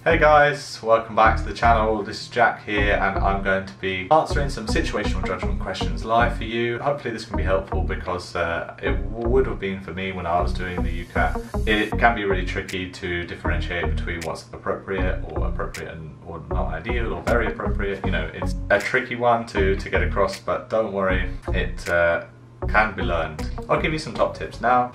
Hey guys, welcome back to the channel. This is Jack here and I'm going to be answering some situational judgment questions live for you. Hopefully this can be helpful because it would have been for me when I was doing the UCAT. It can be really tricky to differentiate between what's appropriate or not ideal or very appropriate. You know, it's a tricky one to get across, but don't worry, it can be learned. I'll give you some top tips now.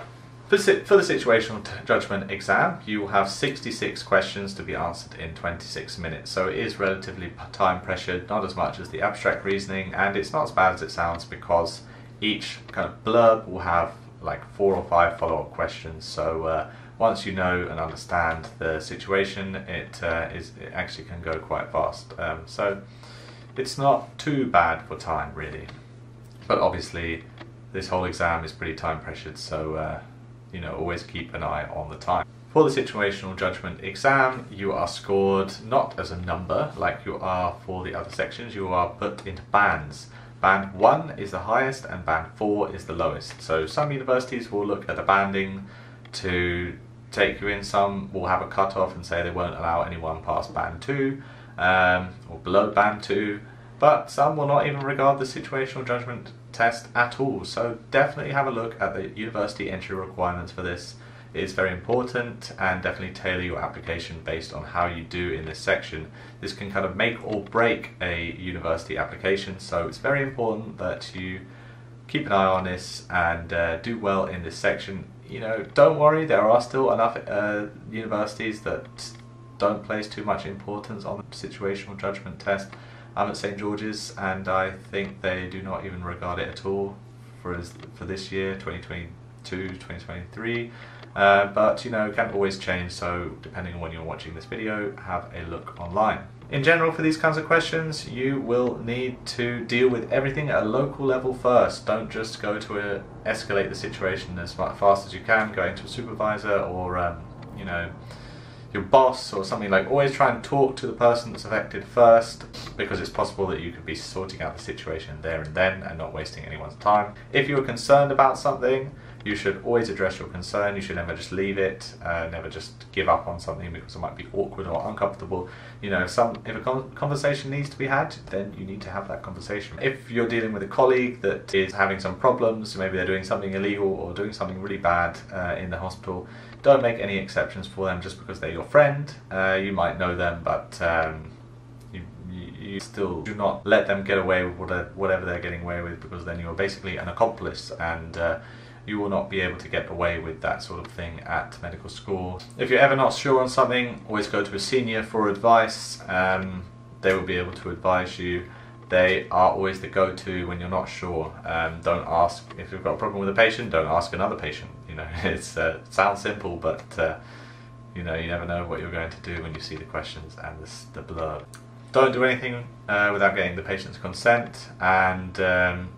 For the situational judgment exam, you will have 66 questions to be answered in 26 minutes, so it is relatively time pressured, not as much as the abstract reasoning, and it's not as bad as it sounds because each kind of blurb will have like 4 or 5 follow-up questions. So once you know and understand the situation, it actually can go quite fast. So it's not too bad for time really, but obviously this whole exam is pretty time pressured, so you know, always keep an eye on the time. For the situational judgment exam, you are scored not as a number like you are for the other sections, you are put into bands. Band 1 is the highest and band 4 is the lowest. So some universities will look at the banding to take you in, some will have a cut-off and say they won't allow anyone past band 2 or below band 2, but some will not even regard the situational judgment test at all. So definitely have a look at the university entry requirements for this. It is very important, and definitely tailor your application based on how you do in this section. This can kind of make or break a university application, so it's very important that you keep an eye on this and do well in this section. You know, don't worry, there are still enough universities that don't place too much importance on the situational judgment test. I'm at St George's and I think they do not even regard it at all for this year, 2022, 2023. But you know, it can always change, so depending on when you're watching this video, have a look online. In general, for these kinds of questions, you will need to deal with everything at a local level first. Don't just go to escalate the situation as fast as you can, going to a supervisor or you know, your boss or something. Like, always try and talk to the person that's affected first, because it's possible that you could be sorting out the situation there and then and not wasting anyone's time. If you're concerned about something, you should always address your concern. You should never just leave it, never just give up on something because it might be awkward or uncomfortable. You know, if a conversation needs to be had, then you need to have that conversation. If you're dealing with a colleague that is having some problems, maybe they're doing something illegal or doing something really bad in the hospital, don't make any exceptions for them just because they're your friend. You might know them, but you still do not let them get away with whatever they're getting away with, because then you're basically an accomplice and you will not be able to get away with that sort of thing at medical school. If you're ever not sure on something, always go to a senior for advice. They will be able to advise you. They are always the go-to when you're not sure. Don't ask, if you've got a problem with a patient, don't ask another patient. You know, it sounds simple, but you know, you never know what you're going to do when you see the questions and the blurb. Don't do anything without getting the patient's consent, and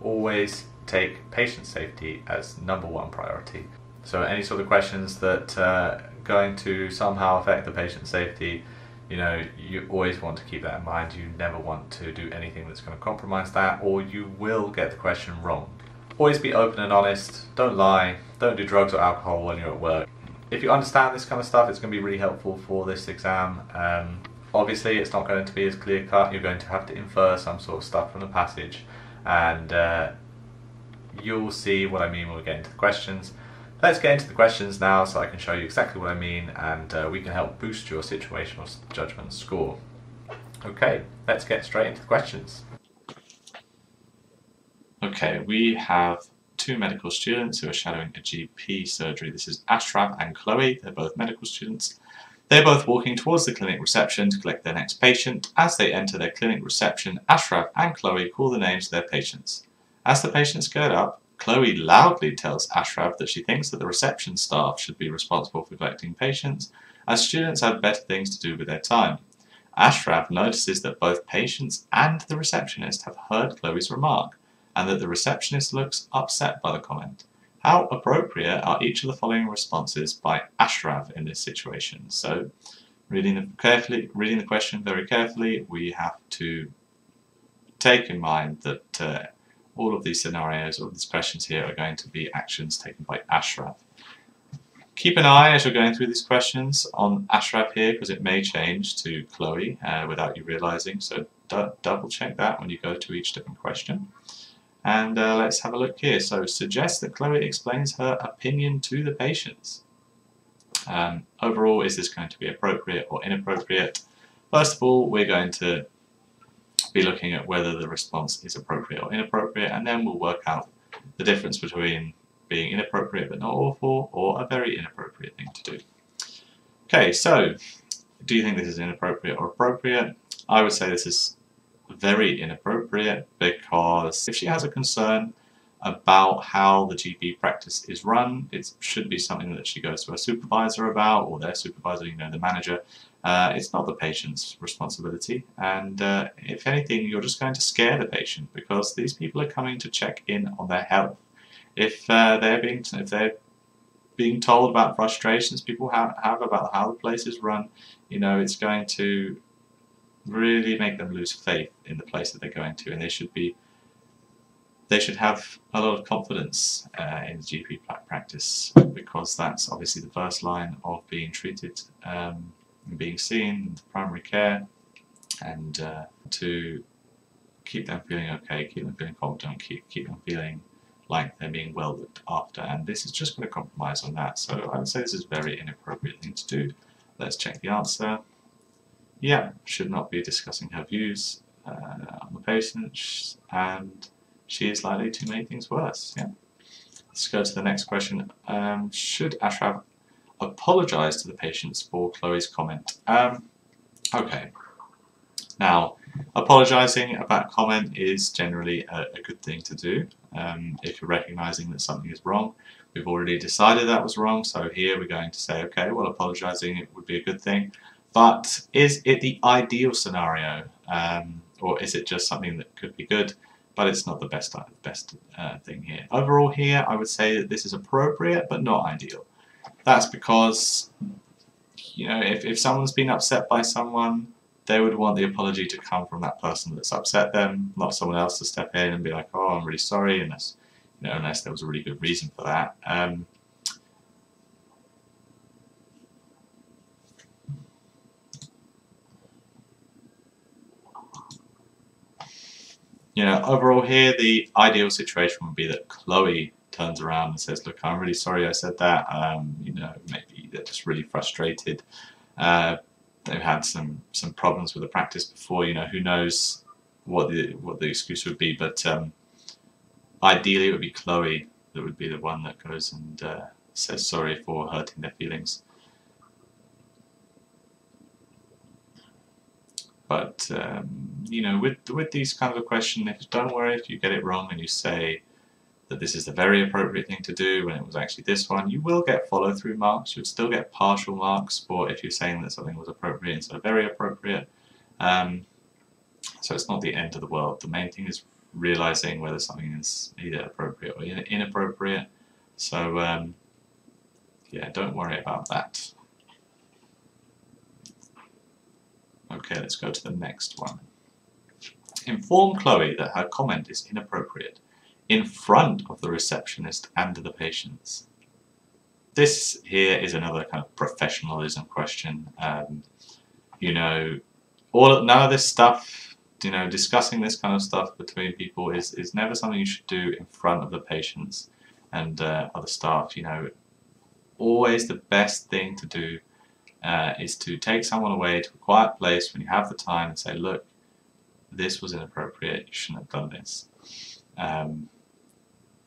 always take patient safety as #1 priority. So any sort of questions that are going to somehow affect the patient's safety, you know, you always want to keep that in mind. You never want to do anything that's going to compromise that, or you will get the question wrong. Always be open and honest. Don't lie. Don't do drugs or alcohol when you're at work. If you understand this kind of stuff, it's going to be really helpful for this exam. Obviously, it's not going to be as clear cut. You're going to have to infer some sort of stuff from the passage, and you'll see what I mean when we get into the questions. Let's get into the questions now so I can show you exactly what I mean, and we can help boost your situational judgment score. Okay, let's get straight into the questions. Okay, we have 2 medical students who are shadowing a GP surgery. This is Ashraf and Chloe. They're both medical students. They're both walking towards the clinic reception to collect their next patient. As they enter their clinic reception, Ashraf and Chloe call the names of their patients. As the patients get up, Chloe loudly tells Ashraf that she thinks that the reception staff should be responsible for collecting patients, as students have better things to do with their time. Ashraf notices that both patients and the receptionist have heard Chloe's remark, and that the receptionist looks upset by the comment. How appropriate are each of the following responses by Ashraf in this situation? So, reading the question very carefully, we have to take in mind that all of these scenarios, all of these questions here, are going to be actions taken by Ashraf. Keep an eye as you're going through these questions on Ashraf here, because it may change to Chloe without you realizing, so double check that when you go to each different question. And let's have a look here. So suggest that Chloe explains her opinion to the patients. Overall, is this going to be appropriate or inappropriate? First of all, we're going to be looking at whether the response is appropriate or inappropriate, and then we'll work out the difference between being inappropriate but not awful, or a very inappropriate thing to do. Okay, so do you think this is inappropriate or appropriate? I would say this is very inappropriate, because if she has a concern about how the GP practice is run, it should be something that she goes to her supervisor about, or their supervisor, you know, the manager. It's not the patient's responsibility, and if anything, you're just going to scare the patient, because these people are coming to check in on their health. If they're being told about frustrations people have about how the place is run, you know, it's going to really make them lose faith in the place that they're going to, and they should have a lot of confidence in the GP practice, because that's obviously the first line of being treated and being seen in primary care, and to keep them feeling okay, keep them feeling confident, keep them feeling like they're being well looked after, and this is just going to compromise on that. So I would say this is a very inappropriate thing to do. Let's check the answer. Yeah, should not be discussing her views on the patient, and she is likely to make things worse. Yeah. Let's go to the next question. Should Ashraf apologise to the patients for Chloe's comment? Okay. Now, apologising about a comment is generally a good thing to do if you're recognising that something is wrong. We've already decided that was wrong, so here we're going to say, okay, well, apologising would be a good thing. But is it the ideal scenario, or is it just something that could be good, but it's not the best thing here? Overall here, I would say that this is appropriate, but not ideal. That's because, you know, if someone's been upset by someone, they would want the apology to come from that person that's upset them, not someone else to step in and be like, oh, I'm really sorry, unless, you know, unless there was a really good reason for that. You know, overall here, the ideal situation would be that Chloe turns around and says, look, I'm really sorry I said that. You know, maybe they're just really frustrated. They've had some problems with the practice before. You know, who knows what the excuse would be, but ideally it would be Chloe that would be the one that goes and says sorry for hurting their feelings. But you know, with these kind of a question, don't worry if you get it wrong and you say that this is the very appropriate thing to do when it was actually this one. You will get follow-through marks. You'll still get partial marks for if you're saying that something was appropriate instead of very appropriate. So it's not the end of the world. The main thing is realizing whether something is either appropriate or inappropriate. So yeah, don't worry about that. Okay, let's go to the next one. Inform Chloe that her comment is inappropriate in front of the receptionist and the patients. This here is another kind of professionalism question. You know, none of this stuff, you know, discussing this kind of stuff between people is never something you should do in front of the patients and other staff. You know, always the best thing to do is to take someone away to a quiet place when you have the time and say, look, this was inappropriate, you shouldn't have done this.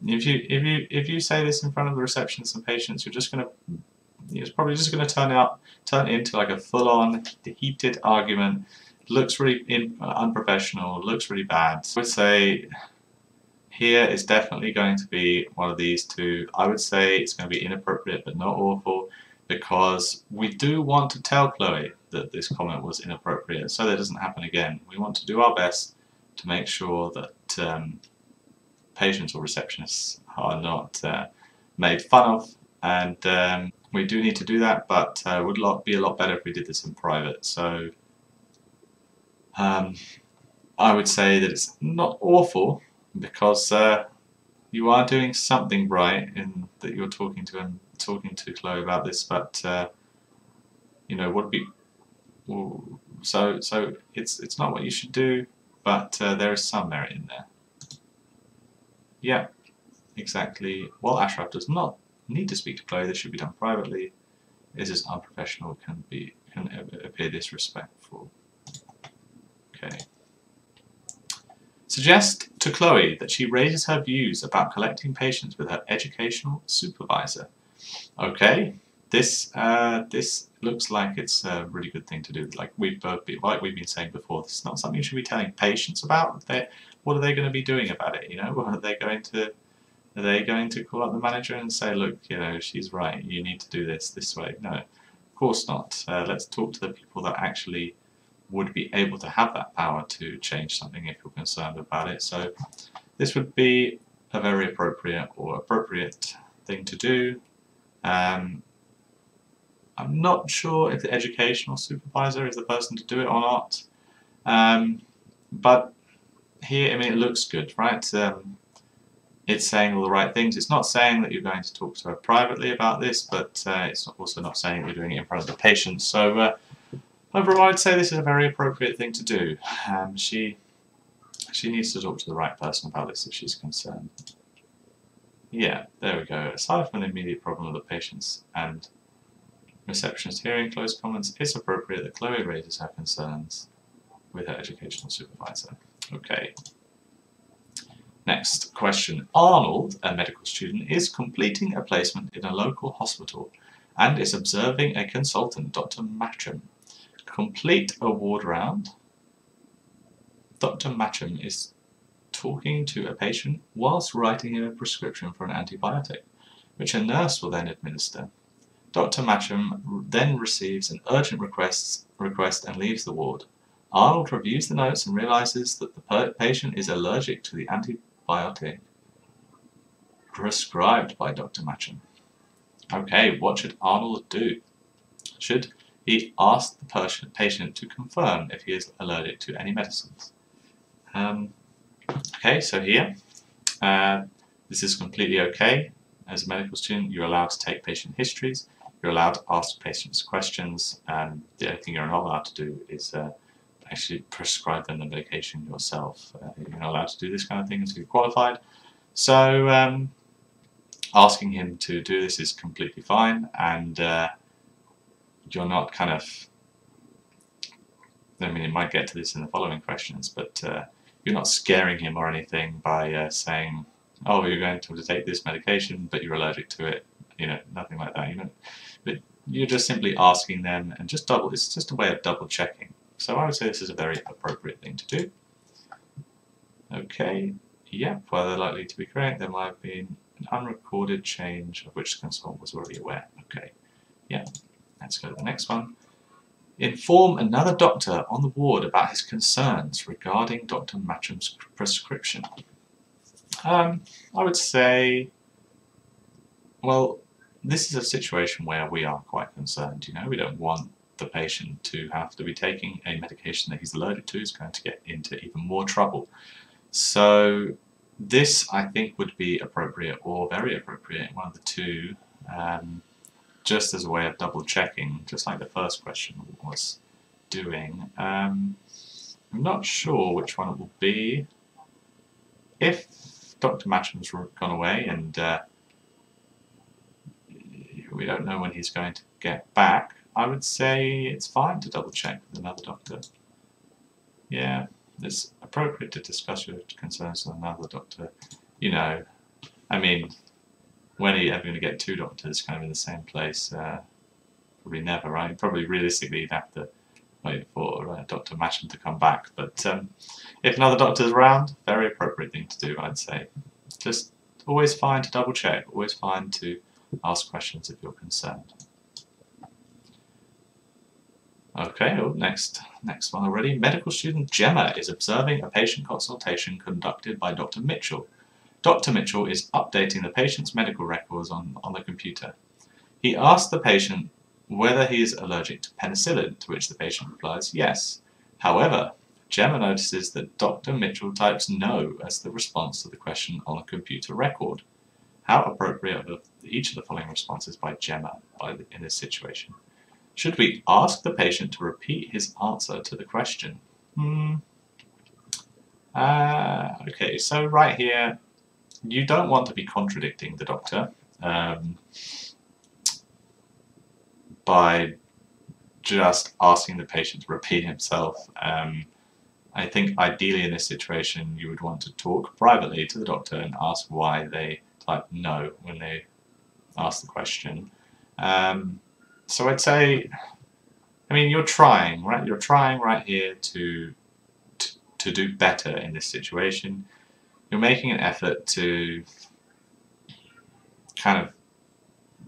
If you say this in front of the receptionists and patients, it's probably just going to turn into like a full-on heated argument. Looks really unprofessional, looks really bad. I would say here is definitely going to be one of these two. I would say it's going to be inappropriate but not awful, because we do want to tell Chloe that this comment was inappropriate so that it doesn't happen again. We want to do our best to make sure that patients or receptionists are not made fun of, and we do need to do that, but it would be a lot better if we did this in private. So I would say that it's not awful, because you are doing something right in that you're talking to talking to Chloe about this, but you know, would be so it's not what you should do, but there is some merit in there. Yeah, exactly. While Ashraf does not need to speak to Chloe, this should be done privately. Is this unprofessional? Can appear disrespectful. Okay. Suggest to Chloe that she raises her views about collecting patients with her educational supervisor. Okay, this looks like it's a really good thing to do. Like we've been saying before, this is not something you should be telling patients about. What are they going to be doing about it? You know, are they going to call up the manager and say, look, you know, she's right, you need to do this way? No, of course not. Let's talk to the people that actually would be able to have that power to change something if you're concerned about it. So this would be a very appropriate thing to do. I'm not sure if the educational supervisor is the person to do it or not, but here, I mean, it looks good, right? It's saying all the right things. It's not saying that you're going to talk to her privately about this, but it's also not saying that you're doing it in front of the patient. So overall, I'd say this is a very appropriate thing to do. She needs to talk to the right person about this if she's concerned. Yeah, there we go. Aside from an immediate problem with the patients and receptionist hearing close comments, it's appropriate that Chloe raises her concerns with her educational supervisor. Okay. Next question. Arnold, a medical student, is completing a placement in a local hospital and is observing a consultant, Dr. Matcham. Complete a ward round. Dr. Matcham is talking to a patient whilst writing him a prescription for an antibiotic, which a nurse will then administer. Dr. Matcham then receives an urgent request and leaves the ward. Arnold reviews the notes and realizes that the patient is allergic to the antibiotic prescribed by Dr. Matcham. Okay, what should Arnold do? Should he ask the patient to confirm if he is allergic to any medicines? Okay, so here, this is completely okay. As a medical student, you're allowed to take patient histories, you're allowed to ask patients questions, and the only thing you're not allowed to do is actually prescribe them the medication yourself. You're not allowed to do this kind of thing until you're qualified. So asking him to do this is completely fine, and you're not kind of, I mean, it might get to this in the following questions, but you're not scaring him or anything by saying, oh, you're going to take this medication, but you're allergic to it. You know, nothing like that. You know, but you're just simply asking them, and it's just a way of double checking. So I would say this is a very appropriate thing to do. Okay, yeah, while they're likely to be correct, there might have been an unrecorded change of which the consultant was already aware. Okay, yeah, let's go to the next one. Inform another doctor on the ward about his concerns regarding Dr. Matcham's prescription. I would say, well, this is a situation where we are quite concerned. You know, we don't want the patient to have to be taking a medication that he's allergic to. Is going to get into even more trouble. So this, I think, would be appropriate or very appropriate, one of the two, just as a way of double checking, just like the first question was doing. I'm not sure which one it will be. If Dr. Matcham's gone away and we don't know when he's going to get back, I would say it's fine to double check with another doctor. Yeah, it's appropriate to discuss your concerns with another doctor. You know, I mean, when are you ever going to get two doctors kind of in the same place? Probably never, right? Probably realistically you'd have to wait for Dr. Matcham to come back. But if another doctor's around, very appropriate thing to do, I'd say. Just always fine to double check, always fine to ask questions if you're concerned. Okay, oh, next one already. Medical student Gemma is observing a patient consultation conducted by Dr. Mitchell. Dr. Mitchell is updating the patient's medical records on the computer. He asks the patient whether he is allergic to penicillin, to which the patient replies yes. However, Gemma notices that Dr. Mitchell types no as the response to the question on a computer record. How appropriate are each of the following responses by Gemma in this situation? Should we ask the patient to repeat his answer to the question? Okay, so right here, you don't want to be contradicting the doctor by just asking the patient to repeat himself. I think ideally in this situation you would want to talk privately to the doctor and ask why they type no when they ask the question. So I'd say, I mean, you're trying, right? You're trying right here to do better in this situation. You're making an effort to kind of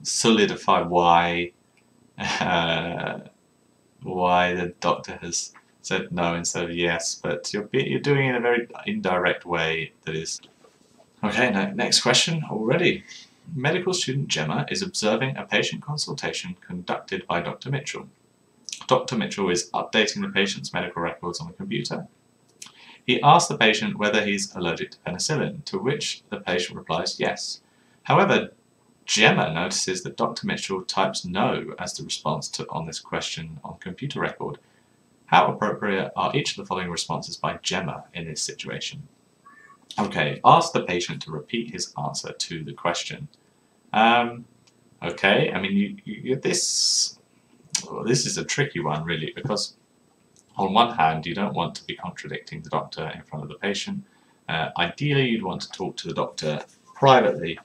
solidify why the doctor has said no instead of yes, but you're doing it in a very indirect way that is... Okay, next question already. Medical student Gemma is observing a patient consultation conducted by Dr. Mitchell. Dr. Mitchell is updating the patient's medical records on the computer. He asks the patient whether he's allergic to penicillin, to which the patient replies yes. However, Gemma notices that Dr. Mitchell types no as the response on this question on computer record. How appropriate are each of the following responses by Gemma in this situation? Okay, ask the patient to repeat his answer to the question. Okay, I mean, this is a tricky one really, because on one hand you don't want to be contradicting the doctor in front of the patient. Ideally you'd want to talk to the doctor privately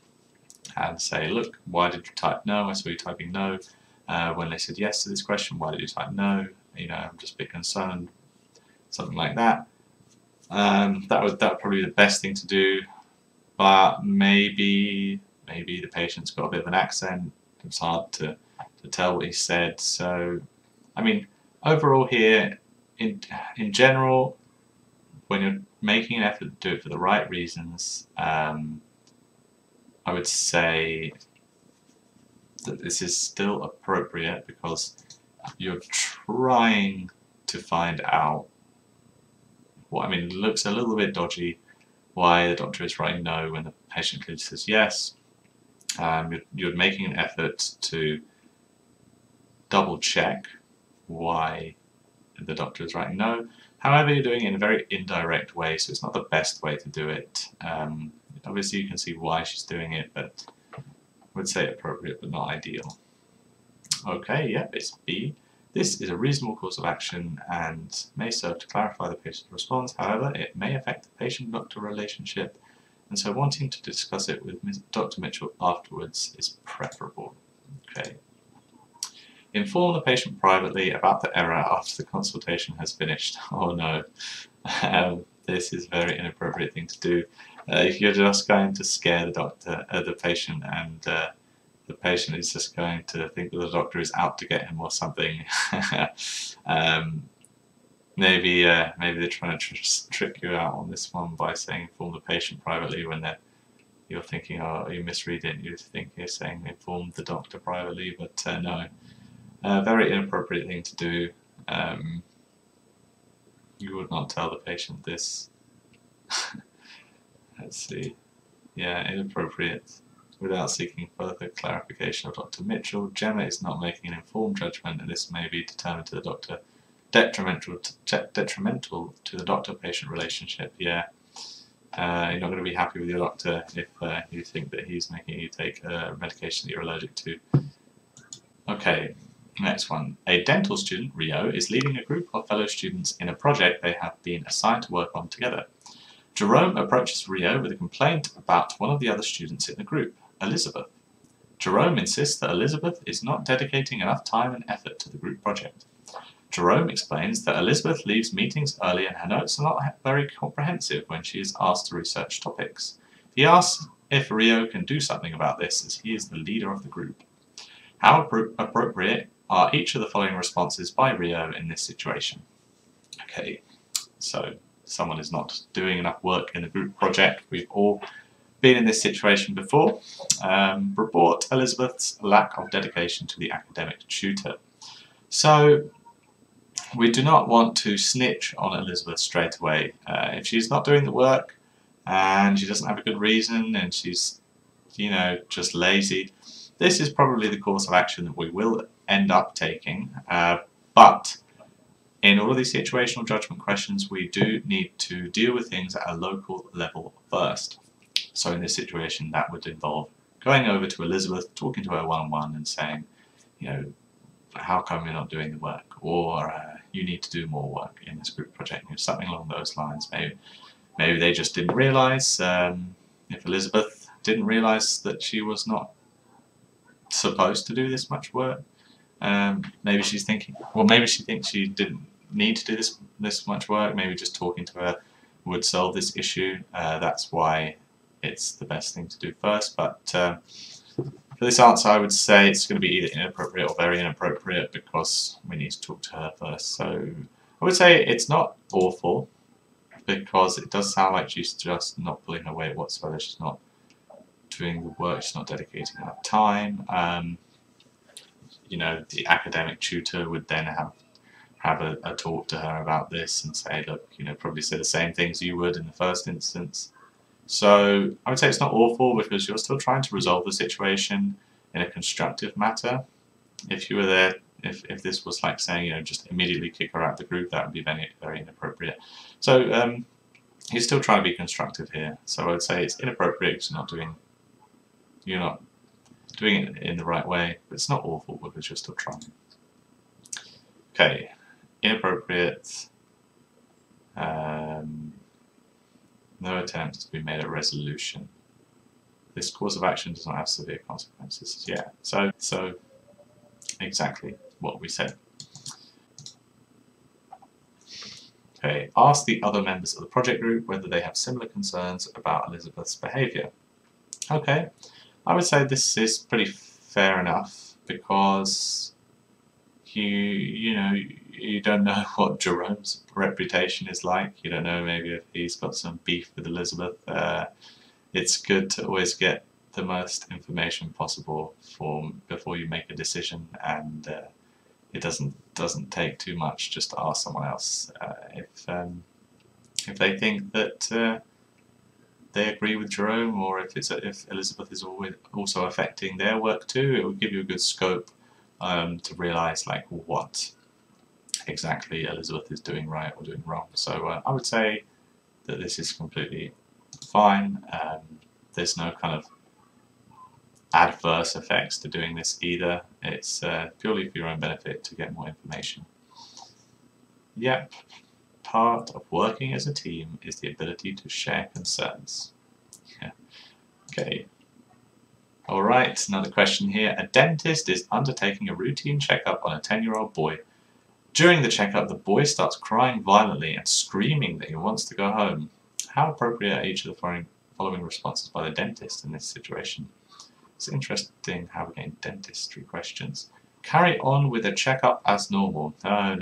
and say, look, why did you type no? I saw you typing no. When they said yes to this question, why did you type no? You know, I'm just a bit concerned. Something like that. That would probably be the best thing to do. But maybe the patient's got a bit of an accent. It's hard to tell what he said. So, I mean, overall here, in general, when you're making an effort to do it for the right reasons, I would say that this is still appropriate because you're trying to find out what, I mean, it looks a little bit dodgy why the doctor is writing no when the patient clearly says yes. You're making an effort to double check why the doctor is writing no. However, you're doing it in a very indirect way, so it's not the best way to do it. Obviously you can see why she's doing it, but I would say appropriate but not ideal. Okay, yep, it's B. This is a reasonable course of action and may serve to clarify the patient's response. However, it may affect the patient-doctor relationship, and so wanting to discuss it with Dr. Mitchell afterwards is preferable. Okay. Inform the patient privately about the error after the consultation has finished. Oh no, this is a very inappropriate thing to do. If you're just going to scare the patient, and the patient is just going to think that the doctor is out to get him or something, maybe they're trying to trick you out on this one by saying inform the patient privately when you're thinking, oh, you misread it, you think you're saying inform the doctor privately, but no. Very inappropriate thing to do. You would not tell the patient this. Let's see. Yeah, inappropriate. Without seeking further clarification of Dr. Mitchell, Gemma is not making an informed judgment, and this may be determined to the doctor detrimental to the doctor-patient relationship. Yeah, you're not going to be happy with your doctor if you think that he's making you take a medication that you're allergic to. Okay. Next one. A dental student, Rio, is leading a group of fellow students in a project they have been assigned to work on together. Jerome approaches Rio with a complaint about one of the other students in the group, Elizabeth. Jerome insists that Elizabeth is not dedicating enough time and effort to the group project. Jerome explains that Elizabeth leaves meetings early and her notes are not very comprehensive when she is asked to research topics. He asks if Rio can do something about this, as he is the leader of the group. How appropriate are each of the following responses by Rio in this situation? Okay, so someone is not doing enough work in the group project. We've all been in this situation before. Report Elizabeth's lack of dedication to the academic tutor. So we do not want to snitch on Elizabeth straight away. If she's not doing the work and she doesn't have a good reason and she's you know, just lazy. This is probably the course of action that we will end up taking, but in all of these situational judgment questions, we do need to deal with things at a local level first. So in this situation, that would involve going over to Elizabeth, talking to her one-on-one and saying, you know, how come you're not doing the work? Or you need to do more work in this group project, you know, something along those lines. Maybe they just didn't realise, if Elizabeth didn't realise that she was not supposed to do this much work, maybe she's thinking, well, maybe she thinks she didn't need to do this much work, maybe just talking to her would solve this issue. That's why it's the best thing to do first, but for this answer I would say it's going to be either inappropriate or very inappropriate because we need to talk to her first. So I would say it's not awful because it does sound like she's just not pulling her weight whatsoever, she's not doing the work, she's not dedicating enough time. You know, the academic tutor would then have a talk to her about this and say, look, you know, probably say the same things you would in the first instance. So I would say it's not awful because you're still trying to resolve the situation in a constructive manner. If you were there, if this was like saying, you know, just immediately kick her out of the group, that would be very, very inappropriate. So you're still trying to be constructive here. So I would say it's inappropriate because you're not doing it in the right way, but it's not awful because you're still trying. Okay, inappropriate. No attempts to be made at resolution. This course of action does not have severe consequences. Yeah, so exactly what we said. Okay, ask the other members of the project group whether they have similar concerns about Elizabeth's behaviour. Okay, I would say this is pretty fair enough because you know, you don't know what Jerome's reputation is like. You don't know maybe if he's got some beef with Elizabeth. It's good to always get the most information possible before you make a decision, and it doesn't take too much just to ask someone else if they think that they agree with Jerome, or if Elizabeth is also affecting their work too. It will give you a good scope to realise like what exactly Elizabeth is doing right or doing wrong. So I would say that this is completely fine. There's no kind of adverse effects to doing this either. It's purely for your own benefit to get more information. Yep, part of working as a team is the ability to share concerns. Yeah. Okay. Alright, another question here. A dentist is undertaking a routine checkup on a 10-year-old boy. During the checkup, the boy starts crying violently and screaming that he wants to go home. How appropriate are each of the following responses by the dentist in this situation? It's interesting how we're getting dentistry questions. Carry on with the checkup as normal. No.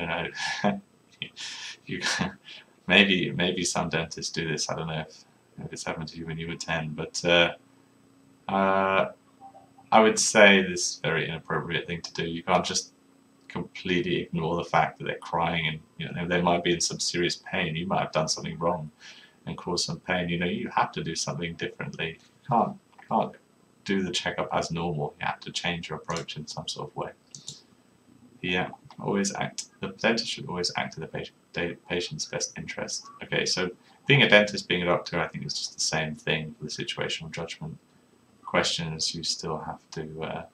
Maybe some dentists do this. I don't know if it's happened to you when you were 10, but I would say this is a very inappropriate thing to do. You can't just completely ignore the fact that they're crying and, you know, they might be in some serious pain. You might have done something wrong and caused some pain. You know, you have to do something differently. You can't do the checkup as normal. You have to change your approach in some sort of way. Yeah, the dentist should always act in the patient's best interest. Okay, so being a dentist, being a doctor, I think is just the same thing for the situational judgment questions. You still have to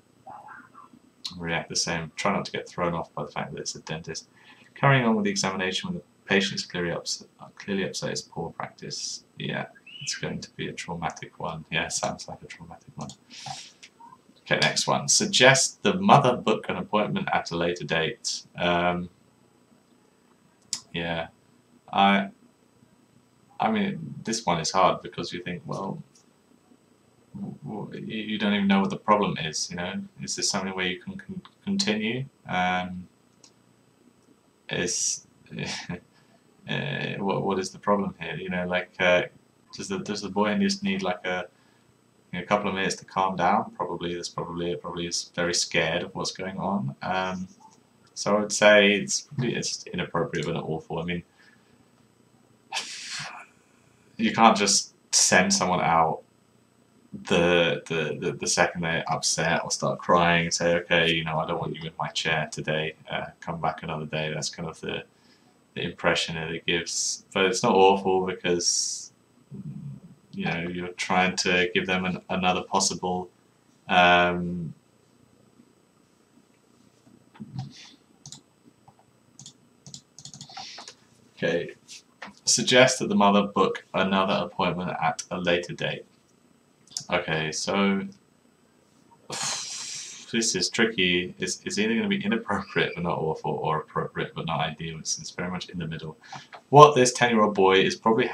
react the same. Try not to get thrown off by the fact that it's a dentist. Carrying on with the examination when the patient is clearly upset is poor practice. Yeah, it's going to be a traumatic one. Yeah, sounds like a traumatic one. Okay, next one. Suggest the mother book an appointment at a later date. Yeah, I mean, this one is hard because you think, well, you don't even know what the problem is. You know, is this something where you can continue? What is the problem here? You know, like does the boy just need like a couple of minutes to calm down? Probably is very scared of what's going on. So I would say it's inappropriate but not awful. I mean, you can't just send someone out the second they're upset or start crying and say, okay, you know, I don't want you in my chair today, come back another day. That's kind of the impression that it gives. But it's not awful because, you know, you're trying to give them another possible okay, suggest that the mother book another appointment at a later date. Okay, so this is tricky. It's either going to be inappropriate but not awful, or appropriate but not ideal. It's very much in the middle. What this 10-year-old boy is probably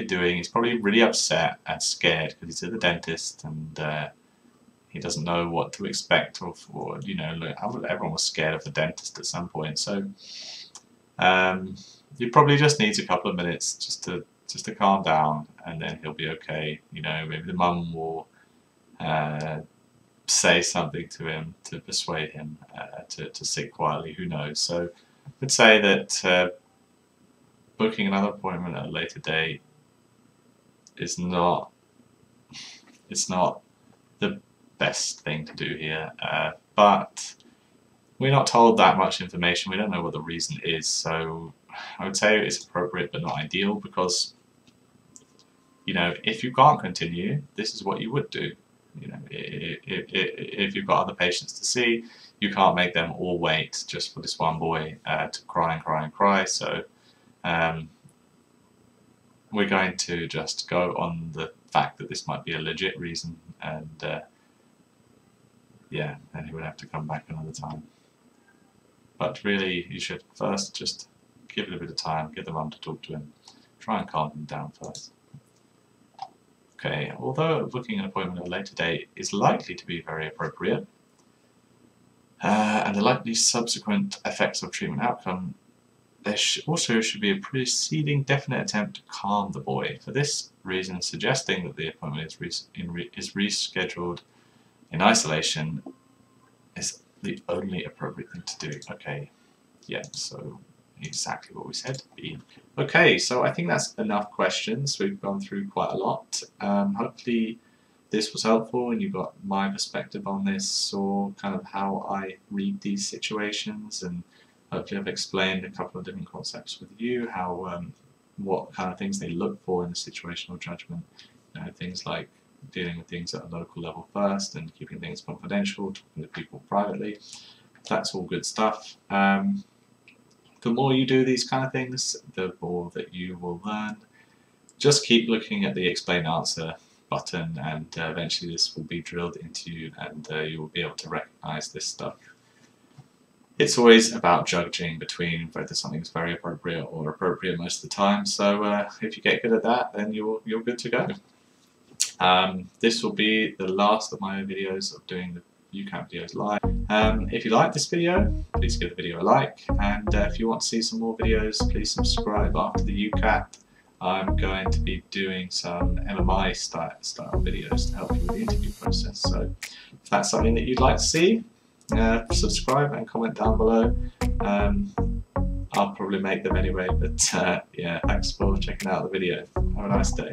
doing, he's probably really upset and scared because he's at the dentist and he doesn't know what to expect, or you know, look, everyone was scared of the dentist at some point. So he probably just needs a couple of minutes just to calm down, and then he'll be okay. You know, maybe the mum will say something to him to persuade him to sit quietly. Who knows? So I'd say that booking another appointment at a later date is not the best thing to do here, but we're not told that much information. We don't know what the reason is, so I would say it's appropriate but not ideal, because, you know, if you can't continue, this is what you would do. You know, if you've got other patients to see, you can't make them all wait just for this one boy to cry and cry and cry. So we're going to just go on the fact that this might be a legit reason, and yeah, then he would have to come back another time. But really, you should first just give it a bit of time, get the mum to talk to him, try and calm him down first. Okay, although booking an appointment at a later date is likely to be very appropriate, and the likely subsequent effects of treatment outcome, there also should be a preceding definite attempt to calm the boy. For this reason, suggesting that the appointment is rescheduled in isolation is the only appropriate thing to do. Okay, yeah, so exactly what we said. Okay, so I think that's enough questions. We've gone through quite a lot. Hopefully this was helpful and you got my perspective on this, or kind of how I read these situations, and hopefully I've explained a couple of different concepts with you, how what kind of things they look for in the situational judgment. You know, things like dealing with things at a local level first and keeping things confidential, talking to people privately. That's all good stuff. The more you do these kind of things, the more that you will learn. Just keep looking at the explain answer button, and eventually this will be drilled into you, and you will be able to recognize this stuff. It's always about judging between whether something's very appropriate or appropriate most of the time. So if you get good at that, then you're good to go. This will be the last of my videos of doing the UCAT videos live. If you like this video, please give the video a like, and if you want to see some more videos, please subscribe. After the UCAT, I'm going to be doing some MMI style videos to help you with the interview process. So if that's something that you'd like to see, subscribe and comment down below. I'll probably make them anyway, but yeah, thanks for checking out the video. Have a nice day.